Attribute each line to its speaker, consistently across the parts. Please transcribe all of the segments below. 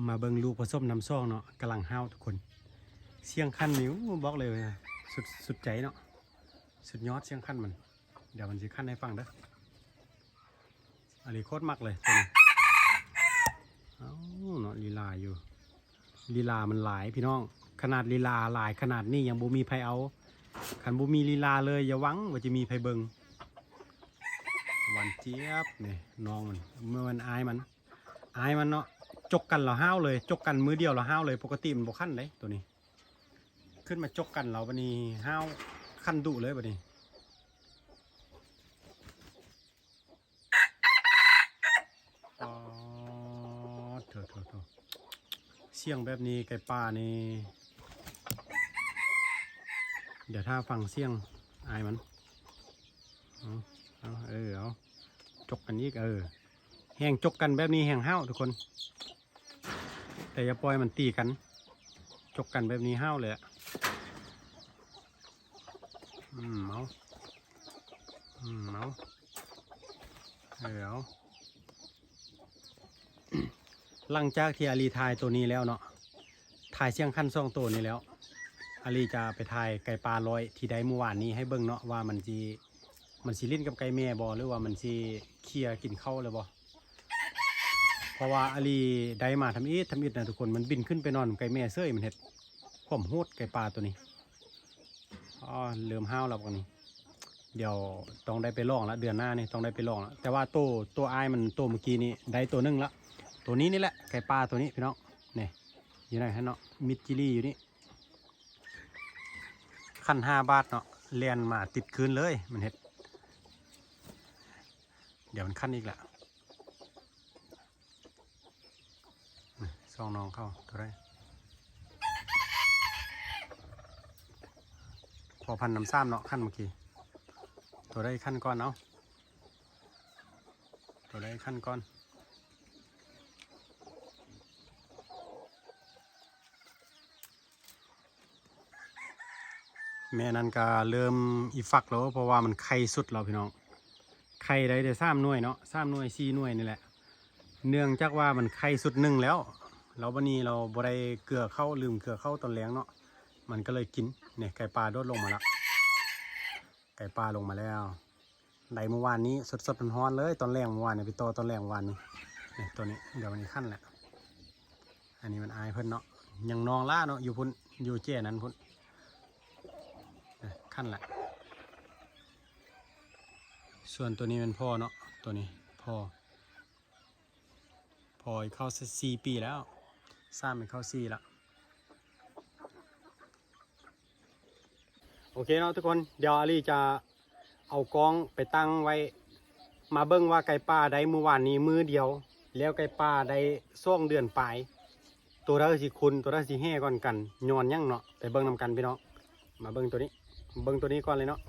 Speaker 1: มาเบิ่งลูกผสมน้ำซองเนาะกำลังห้าวทุกคนเสียงคันนิ้วบอกเลยสุดใจเนาะสุดยอดเสียงคันมันเดี๋ยวมันจะคันให้ฟังเด้ออันนี้โคตรมักเลยตัวนี้เอ้าเนาะลีลาอยู่ลีลามันหลายพี่น้องขนาดลีลาหลายขนาดนี้ยังบ่มีไผเอาขันบ่มีลีลาเลยอย่าหวังว่าจะมีไผเบิ่งหวานเจี๊ยบนี่น้องมันเมื่อมันอายมันเนาะจกกันเราห้าวเลยจกกันมือเดียวเราห้าวเลยปกติมันบ่ขั้นเลยตัวนี้ขึ้นมาจกกันเราบัดนี้ห้าวขั้นดุเลยบัดนี้อ๋อเถอะเสียงแบบนี้ไก่ป่านี่เดี๋ยวถ้าฟังเสียงอายมันเอาจกกันอีกแห้งจกกันแบบนี้แห้งห้าวทุกคนแต่อย่าปล่อยมันตีกันจกกันแบบนี้ห้าวเลยเอาหลังจากที่อาลีทายตัวนี้แล้วเนาะทายเสียงขั้นซ่องตัวนี้แล้วอาลีจะไปทายไก่ปลาลอยที่ได้เมื่อวานนี้ให้เบิ่งเนาะว่ามันสิลิ้นกับไก่แม่บอหรือว่ามันสิเคลียกินเข้าเลยบอเพราะว่าอาลีได้มาทำอิดนะทุกคนมันบินขึ้นไปนอนไก่แม่เสื้อมันเห็ดข่มโหดไก่ปลาตัวนี้เริ่มห้าวแล้วกันนี้เดี๋ยวต้องได้ไปลองละเดือนหน้านี่ต้องได้ไปลองละแต่ว่าตัวอายมันตัวเมื่อกี้นี้ได้ตัวนึงละตัวนี้นี่แหละไก่ปลาตัวนี้พี่น้องนี่อยู่ไหนฮะเนาะมิดจิลี่อยู่นี่ขั้น5 บาทเนาะเลียนมาติดคืนเลยมันเห็ดเดี๋ยวมันขั้นอีกแหละซองน้องเข้าตัวไรพอพันน้ำซ้ำเนาะขั้นเมื่อกี้ตัวได้ขั้นก้อนเนาะตัวได้ขั้นก้อนแม่นั้นก็เริ่มอีฟักแล้วเพราะว่ามันไข่สุดเราพี่น้องไข่ได้แต่3 หน่วยเนาะ3 หน่วย4 หน่วยนี่แหละเนื่องจากว่ามันไข่สุด1แล้ววันนี้เราบ่ได้เกลือเข้าลืมเกลือเข้าตอนแรงเนาะมันก็เลยกินเนี่ยไก่ปลาโดดลงมาแล้วไก่ปลาลงมาแล้วได้เมื่อวานนี้สดร้อนเลยตอนแรกเมื่อวานเนี่ยพี่โตตอนแรกวันนี้เนี่ยตัวนี้เดี๋ยววันนี้ขั้นแหละอันนี้มันอายเพิ่นเนาะยังนองล่าเนาะอยู่พุ่นอยู่เจ้นั้นพุ่นขั้นแหละส่วนตัวนี้เป็นพ่อเนาะตัวนี้พ่อเข้า4 ปีแล้วสร้างเป็นเข้า4แล้วโอเคเนาะทุกคนเดี๋ยวอาลีจะเอากล้องไปตั้งไว้มาเบิ้งว่าไก่ป่าได้เมื่อวานนี้มือเดียวแล้วไก่ป่าได้2 เดือนปลายตัวละสิคุณตัวละสิแห่ก่อนกันย้อนยั่งเนาะไปเบิ้งนำกันพี่น้องมาเบิ้งตัวนี้ก่อนเลยเนาะ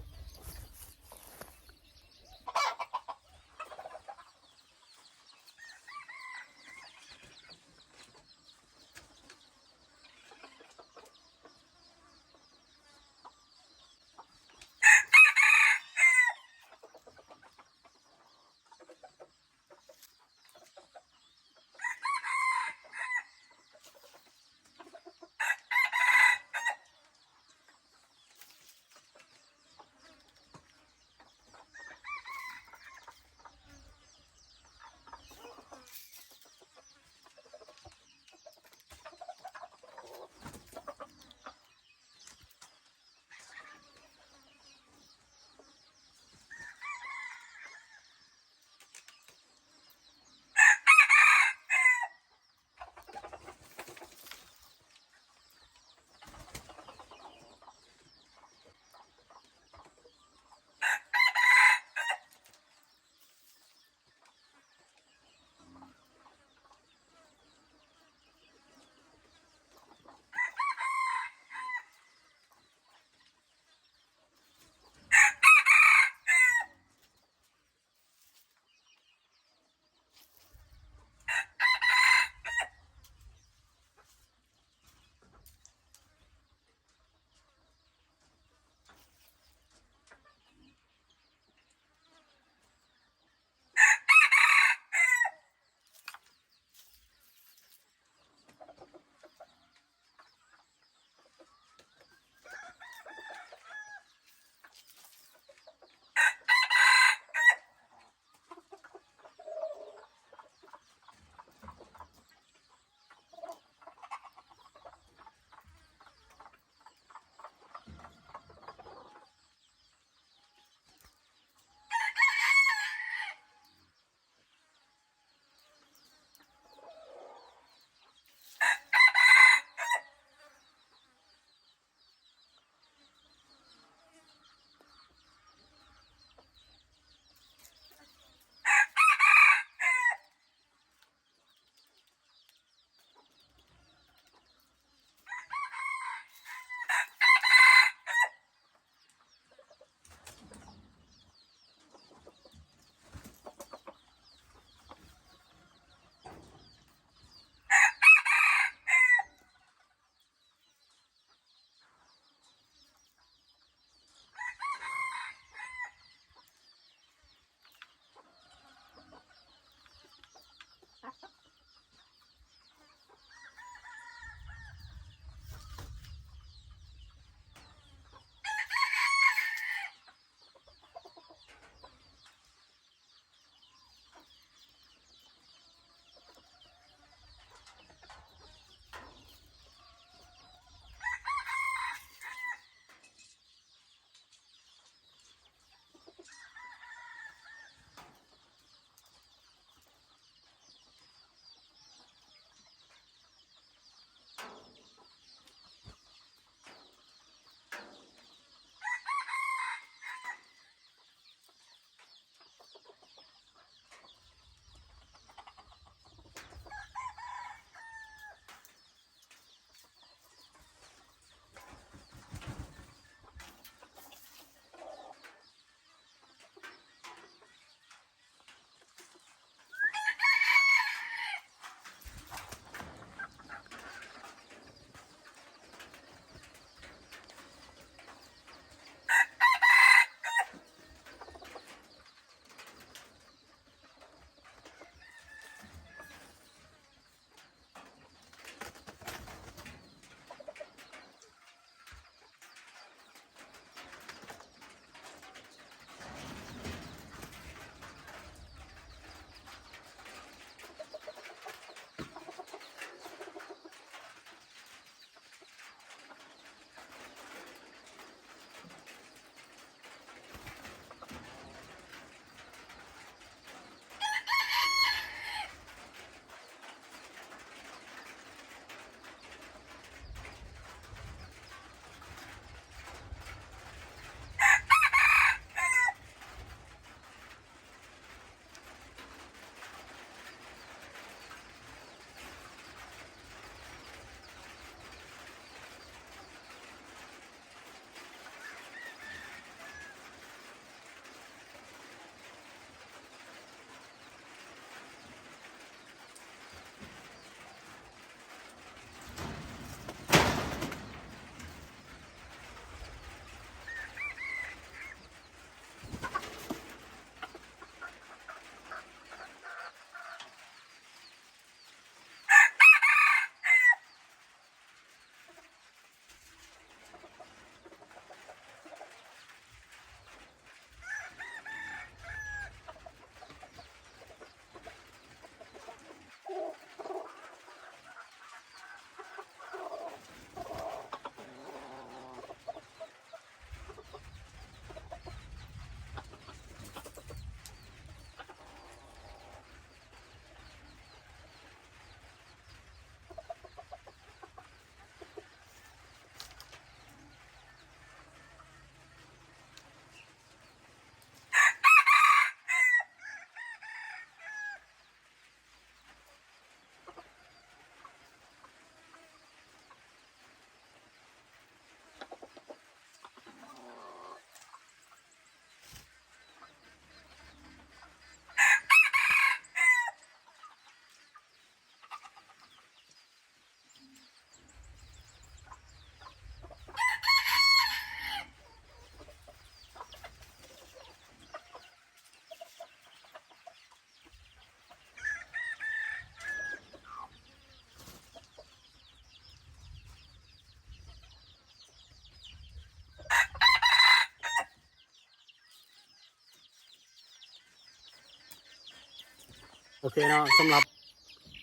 Speaker 1: โอเคเนาะสำหรับ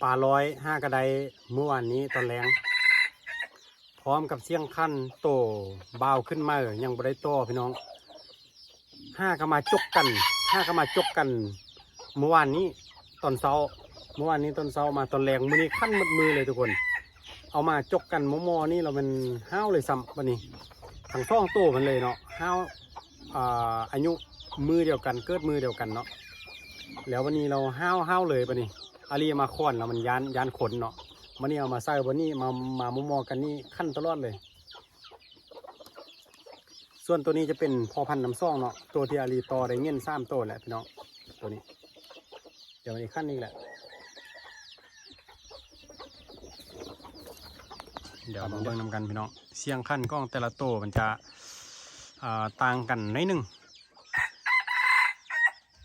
Speaker 1: ปลาร้อย5 กระไดเมื่อวานนี้ตอนแรงพร้อมกับเสียงขั้นโตเบาขึ้นมายังบ่ได้โตพี่น้อง5 ก็มาจกกัน5 ก็มาจกกันเมื่อวานนี้ตอนเช้ามาตอนแรงมื้อนี้ขั้นหมดมือเลยทุกคนเอามาจกกันมอนี่เราเป็นห้าวเลยซ้ำวันนี้ทั้งท้องโตมันเลยเนาะห้าวอายุมือเดียวกันเกิดมือเดียวกันเนาะแล้ววันนี้เราห้าวเลยวันนี้อาลีมาค้อนแล้วมันยานขนเนาะวันนี้เอามาใส่วันนี้มามอกันนี่ขั้นตลอดเลยส่วนตัวนี้จะเป็นพอพันธุ์น้ำซ่องเนาะตัวที่อาลีต่อได้เงี้ย3 ตัวแหละพี่น้องตัวนี้เดี๋ยววันนี้ขั้นนี้แหละเดี๋ยวมาเบิ่งนำกันพี่น้องเสียงขั้นกล้องแต่ละโตมันจะต่างกันนิดนึง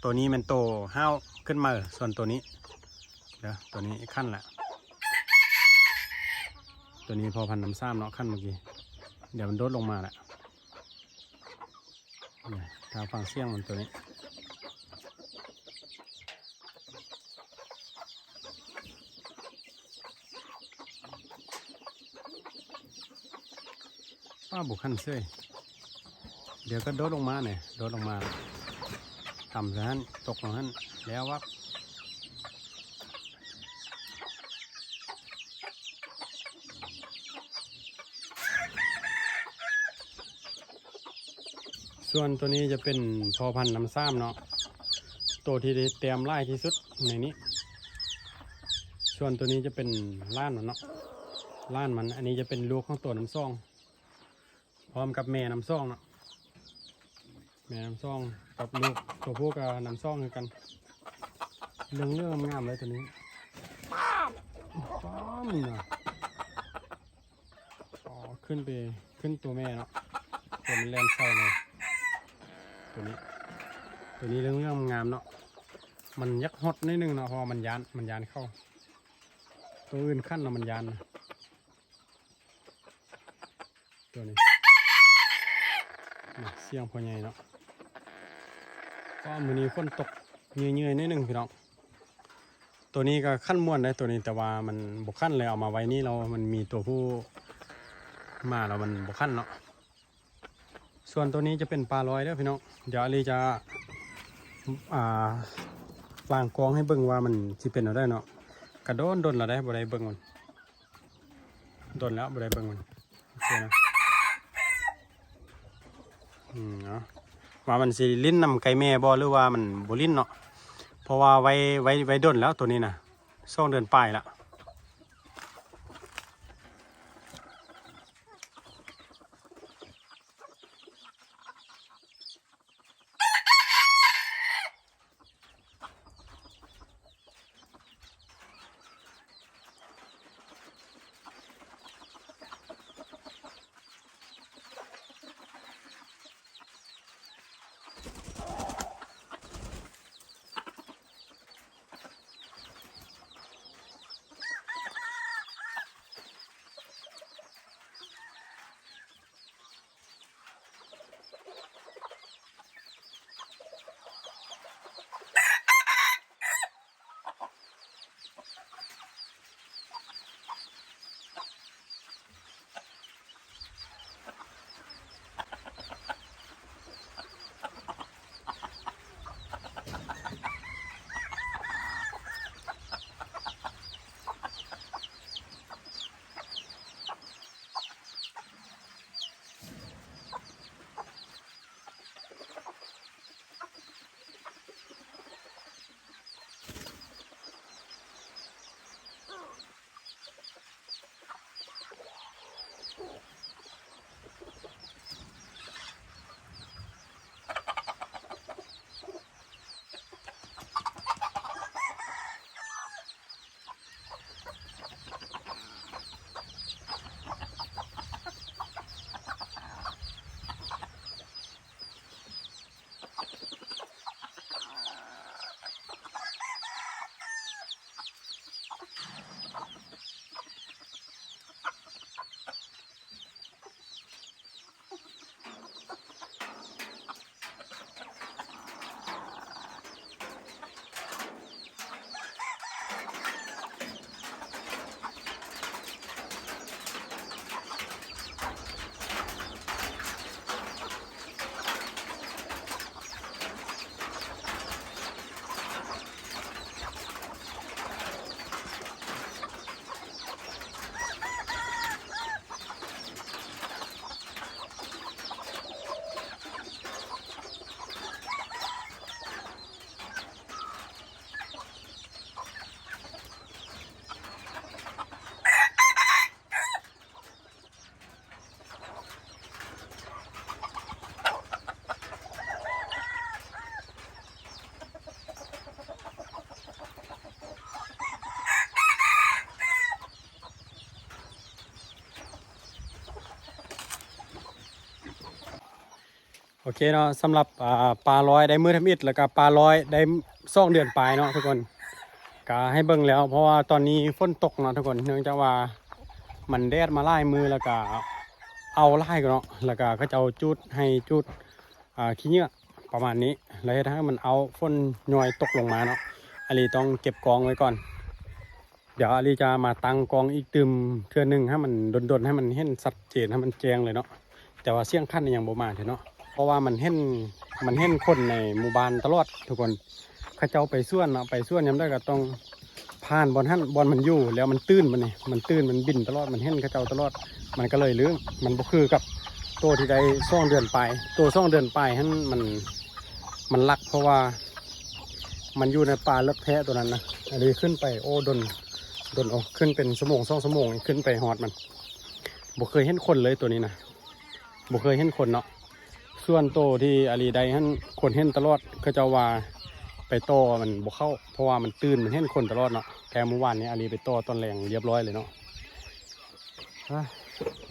Speaker 1: ตัวนี้มันโตห้าวขึ้นมาส่วนตัวนี้เดี๋ยวตัวนี้ขั้นแหละตัวนี้พอพันน้ำซ้ำเนาะขั้นเมื่อกี้เดี๋ยวมันโดดลงมาแหละถ้าฟังเสียงมันตัวนี้ป้าบุกขั้นเสื้อเดี๋ยวก็โดดลงมาเนี่ยโดดลงมาต่ำซะฮั่นตกลงฮั่นแล้ววับส่วนตัวนี้จะเป็นพอพันธุ์น้ำซ้ำเนาะตัวที่ได้เตรียมไล่ที่สุดในนี้ส่วนตัวนี้จะเป็นล้านมันเนาะล้านมันอันนี้จะเป็นลูกของตัวน้ำซ่องพร้อมกับแม่น้ำซ่องเนาะแม่น้ำซ่องกับลูกตัวผู้กับน้ำซ่องกันเรื่องงามเลยตัวนี้ป้อมเนาะขึ้นตัวแม่เนาะตัวมันแรงเข้าเลยตัวนี้เรื่องงามเนาะมันยักฮอตนิดนึงเนาะเพราะมันยานเข้าตัวอื่นขั้นเนาะมันยานนะตัวนี้เสียงพอใหญ่เนาะก็มือนี้ฝนตกเยื่อยๆนิดนึงพี่น้องตัวนี้ก็ขั้นม้วนได้ตัวนี้แต่ว่ามันบกขั้นเลยเอามาไว้นี่มันมีตัวผู้มาแล้วมันบกขั้นเนาะส่วนตัวนี้จะเป็นปลาลอยเด้อพี่น้องเดี๋ยวอาลีจะวางกองให้เบิ่งว่ามันสิเป็นอะไรเนาะกระโดนเราได้บ่ได้เบิ่งมันโดนแล้วบ่ได้เบิ่งมันโอเคนะเนาะว่ามันสิลิ้นนำไก่แม่บ่หรือว่ามันบ่ลิ้นเนาะเพราะว่าไว้โดนแล้วตัวนี้นะ2 เดือนปลายละ โอเคเนาะสำหรับปลาร้อยได้มือทำอิฐแล้วก็ปลาร้อยได้2 เดือนปลายเนาะทุกคนก็ให้เบิ่งแล้วเพราะว่าตอนนี้ฝนตกเนาะทุกคนเนื่องจากว่ามันแดดมาไล่มือแล้วก็เอาไล่กันเนาะแล้วก็เขาจะเอาจุดให้จุดขี้เหงื่อประมาณนี้แล้วถ้ามันเอาฝนย่อยตกลงมาเนาะอาลีต้องเก็บกองไว้ก่อนเดี๋ยวอาลีจะมาตั้งกองอีกตึมเทื่อนึงให้มันดนๆให้มันเห็นชัดเจนให้มันแจ้งเลยเนาะแต่ว่าเสียงขั้นยังบ่มาเถอะเนาะเพราะว่ามันเห็นคนในหมู่บ้านตลอดทุกคนเขาเจ้าไปส่วนเนาะไปส่วนยังได้ก็ต้องผ่านบอลมันอยู่แล้วมันตื้นมันตื้นมันบินตลอดมันเห็นเขาเจ้าตลอดมันก็เลยเรื่องมันบ่คือกับตัวที่ได้2 เดือนปลายตัว2 เดือนปลายให้มันลักเพราะว่ามันอยู่ในป่าเลิกแพะตัวนั้นนะอันนี้ขึ้นไปโอ้ดนออกขึ้นเป็น2 ชั่วโมงขึ้นไปฮอดมันบ่เคยเห็นคนเลยตัวนี้นะบ่เคยเห็นคนเนาะส่วนโตที่อาลีได้ท่านคนเห็นตลอดเขาจะว่าไปโตมันบ่เข้าเพราะว่ามันตื่นมันเห็นคนตลอดเนาะแต่เมื่อวานนี้อาลีไปโตตอนแรงเรียบร้อยเลยเนาะ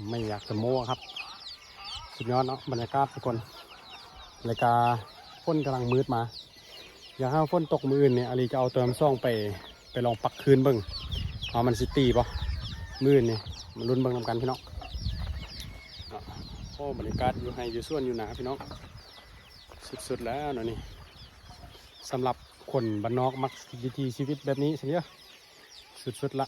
Speaker 1: ไม่อยากจะโม้ครับสุดยอดเนาะบรรยากาศทุกคนรายการฝนกำลังมืดมาอยากให้ฝนตกมืออื่นเนี่ยอาลีจะเอาเติมซ่องไปลองปักคืนเบิ่งเอามันซิตี้ป่ะมืออื่นเนี่ยมันลุ้นเบิ่งนำกันพี่น้องโอ้บรรยากาศอยู่ให้อยู่ส่วนอยู่หนาพี่น้องสุดๆแล้วเนาะนี่สำหรับคนบ้านนอกมักวิถีชีวิตแบบนี้ใช่ไหมสุดๆละ